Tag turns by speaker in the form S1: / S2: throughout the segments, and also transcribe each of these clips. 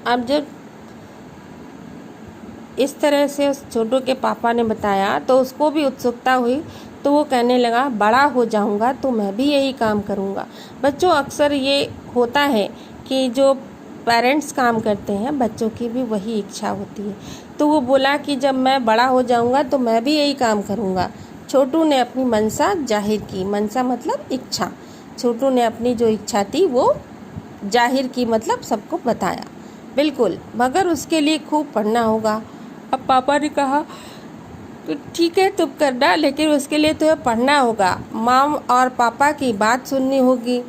S1: अब जब इस तरह से उस छोटू के पापा ने बताया तो उसको भी उत्सुकता हुई, तो वो कहने लगा बड़ा हो जाऊंगा तो मैं भी यही काम करूंगा। बच्चों, अक्सर ये होता है कि जो पेरेंट्स काम करते हैं बच्चों की भी वही इच्छा होती है। तो वो बोला कि जब मैं बड़ा हो जाऊंगा तो मैं भी यही काम करूंगा। छोटू ने अपनी मनसा जाहिर की। मनसा मतलब इच्छा। छोटू ने अपनी जो इच्छा थी वो जाहिर की, मतलब सबको बताया। बिल्कुल, मगर उसके लिए खूब पढ़ना होगा। अब पापा ने कहा तो ठीक है तुम करना, लेकिन उसके लिए तुम्हें पढ़ना होगा, माँ और पापा की बात सुननी होगी।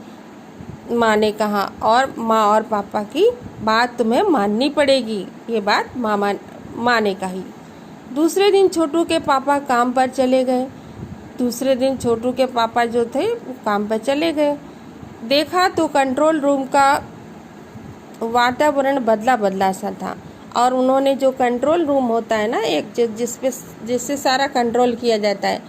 S1: माँ ने कहा, और माँ और पापा की बात तुम्हें माननी पड़ेगी। ये बात माँ ने कही। दूसरे दिन छोटू के पापा काम पर चले गए। दूसरे दिन छोटू के पापा जो थे वो काम पर चले गए। देखा तो कंट्रोल रूम का वातावरण बदला बदला सा था। और उन्होंने जो कंट्रोल रूम होता है ना, एक जिससे सारा कंट्रोल किया जाता है,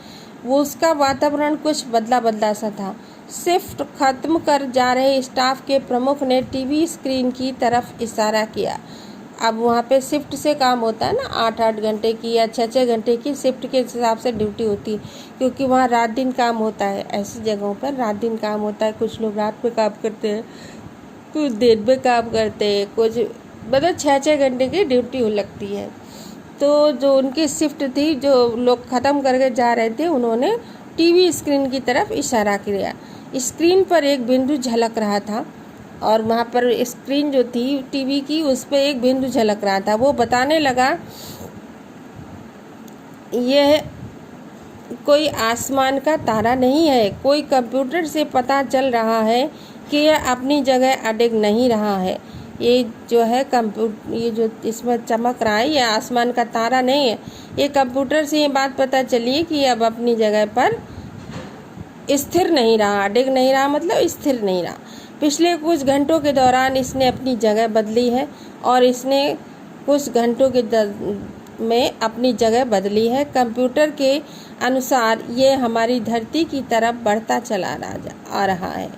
S1: वो उसका वातावरण कुछ बदला बदला सा था। शिफ्ट खत्म कर जा रहे स्टाफ के प्रमुख ने टीवी स्क्रीन की तरफ इशारा किया। अब वहाँ पे शिफ्ट से काम होता है ना, 8-8 घंटे की या 6-6 घंटे की शिफ्ट के हिसाब से ड्यूटी होती है, क्योंकि वहाँ रात दिन काम होता है। ऐसी जगहों पर रात दिन काम होता है। कुछ लोग रात में काम करते हैं, कुछ दिन में काम करते हैं, कुछ मतलब 6-6 घंटे की ड्यूटी लगती है। तो जो उनकी शिफ्ट थी, जो लोग ख़त्म करके जा रहे थे, उन्होंने टीवी स्क्रीन की तरफ इशारा किया। स्क्रीन पर एक बिंदु झलक रहा था, और वहाँ पर स्क्रीन जो थी टीवी की, उस पर एक बिंदु झलक रहा था। वो बताने लगा, यह कोई आसमान का तारा नहीं है। कोई कंप्यूटर से पता चल रहा है कि यह अपनी जगह अड़िग नहीं रहा है। ये जो है ये जो इसमें चमक रहा है, ये आसमान का तारा नहीं है। ये कंप्यूटर से ये बात पता चली कि ये अब अपनी जगह पर स्थिर नहीं रहा। अड़िग नहीं रहा मतलब स्थिर नहीं रहा। पिछले कुछ घंटों के दौरान इसने अपनी जगह बदली है, और इसने कुछ घंटों के में अपनी जगह बदली है। कंप्यूटर के अनुसार ये हमारी धरती की तरफ बढ़ता चला आ रहा है,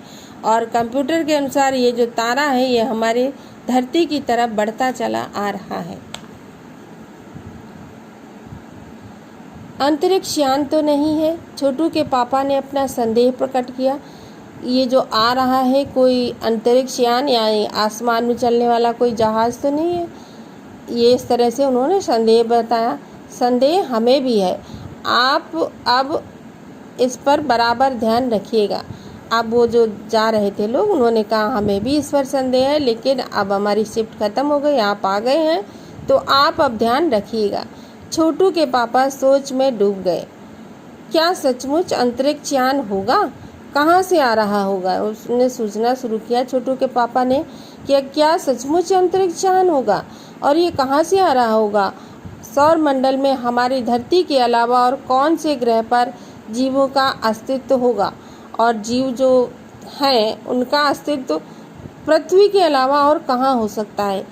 S1: और कंप्यूटर के अनुसार ये जो तारा है ये हमारी धरती की तरफ बढ़ता चला आ रहा है। अंतरिक्ष यान तो नहीं है? छोटू के पापा ने अपना संदेह प्रकट किया। ये जो आ रहा है कोई अंतरिक्ष यान, यानी आसमान में चलने वाला कोई जहाज़ तो नहीं है? ये इस तरह से उन्होंने संदेह बताया। संदेह हमें भी है। आप अब इस पर बराबर ध्यान रखिएगा। अब वो जो जा रहे थे लोग, उन्होंने कहा हमें भी इस पर संदेह है, लेकिन अब हमारी शिफ्ट ख़त्म हो गई, आप आ गए हैं, तो आप अब ध्यान रखिएगा। छोटू के पापा सोच में डूब गए। क्या सचमुच अंतरिक्ष यान होगा? कहाँ से आ रहा होगा? उसने सोचना शुरू किया छोटू के पापा ने कि क्या सचमुच अंतरिक्ष यान होगा, और ये कहाँ से आ रहा होगा? सौर मंडल में हमारी धरती के अलावा और कौन से ग्रह पर जीवों का अस्तित्व होगा, और जीव जो हैं उनका अस्तित्व पृथ्वी के अलावा और कहाँ हो सकता है?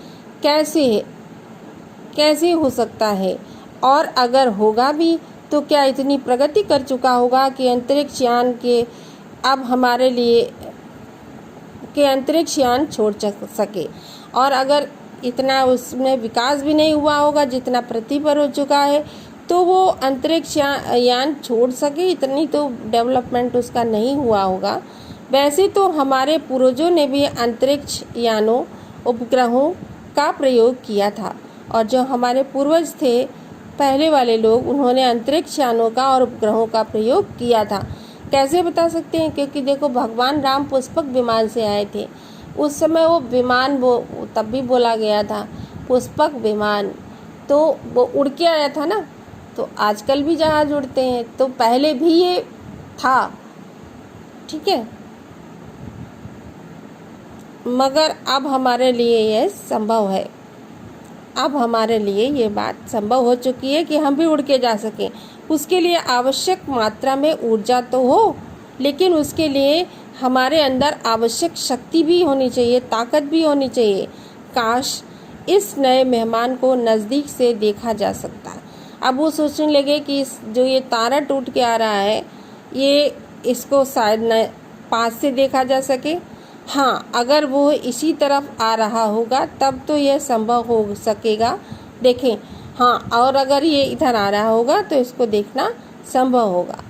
S1: कैसे हो सकता है? और अगर होगा भी तो क्या इतनी प्रगति कर चुका होगा कि अंतरिक्ष यान के अब हमारे लिए के अंतरिक्ष यान छोड़ सके? और अगर इतना उसमें विकास भी नहीं हुआ होगा जितना पृथ्वी पर हो चुका है, तो वो अंतरिक्ष यान छोड़ सके, इतनी तो डेवलपमेंट उसका नहीं हुआ होगा। वैसे तो हमारे पूर्वजों ने भी अंतरिक्ष यानों उपग्रहों का प्रयोग किया था, और जो हमारे पूर्वज थे पहले वाले लोग, उन्होंने अंतरिक्ष यानों का और उपग्रहों का प्रयोग किया था। कैसे बता सकते हैं? क्योंकि देखो, भगवान राम पुष्पक विमान से आए थे। उस समय वो विमान तब भी बोला गया था पुष्पक विमान, तो वो उड़ के आया था ना। तो आजकल भी जहाज उड़ते हैं, तो पहले भी ये था, ठीक है, मगर अब हमारे लिए यह संभव है। अब हमारे लिए ये बात संभव हो चुकी है कि हम भी उड़ के जा सकें। उसके लिए आवश्यक मात्रा में ऊर्जा तो हो, लेकिन उसके लिए हमारे अंदर आवश्यक शक्ति भी होनी चाहिए, ताकत भी होनी चाहिए। काश इस नए मेहमान को नज़दीक से देखा जा सकता। अब वो सोचने लगे कि जो ये तारा टूट के आ रहा है, ये इसको शायद न पास से देखा जा सके। हाँ, अगर वो इसी तरफ आ रहा होगा तब तो यह संभव हो सकेगा। देखें, हाँ, और अगर ये इधर आ रहा होगा तो इसको देखना संभव होगा।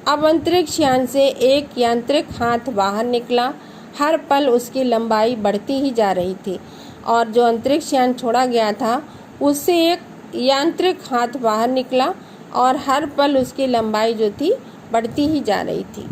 S1: अब अंतरिक्ष यान से एक यांत्रिक हाथ बाहर निकला। हर पल उसकी लंबाई बढ़ती ही जा रही थी और जो अंतरिक्ष यान छोड़ा गया था उससे एक यांत्रिक हाथ बाहर निकला और हर पल उसकी लंबाई जो थी बढ़ती ही जा रही थी।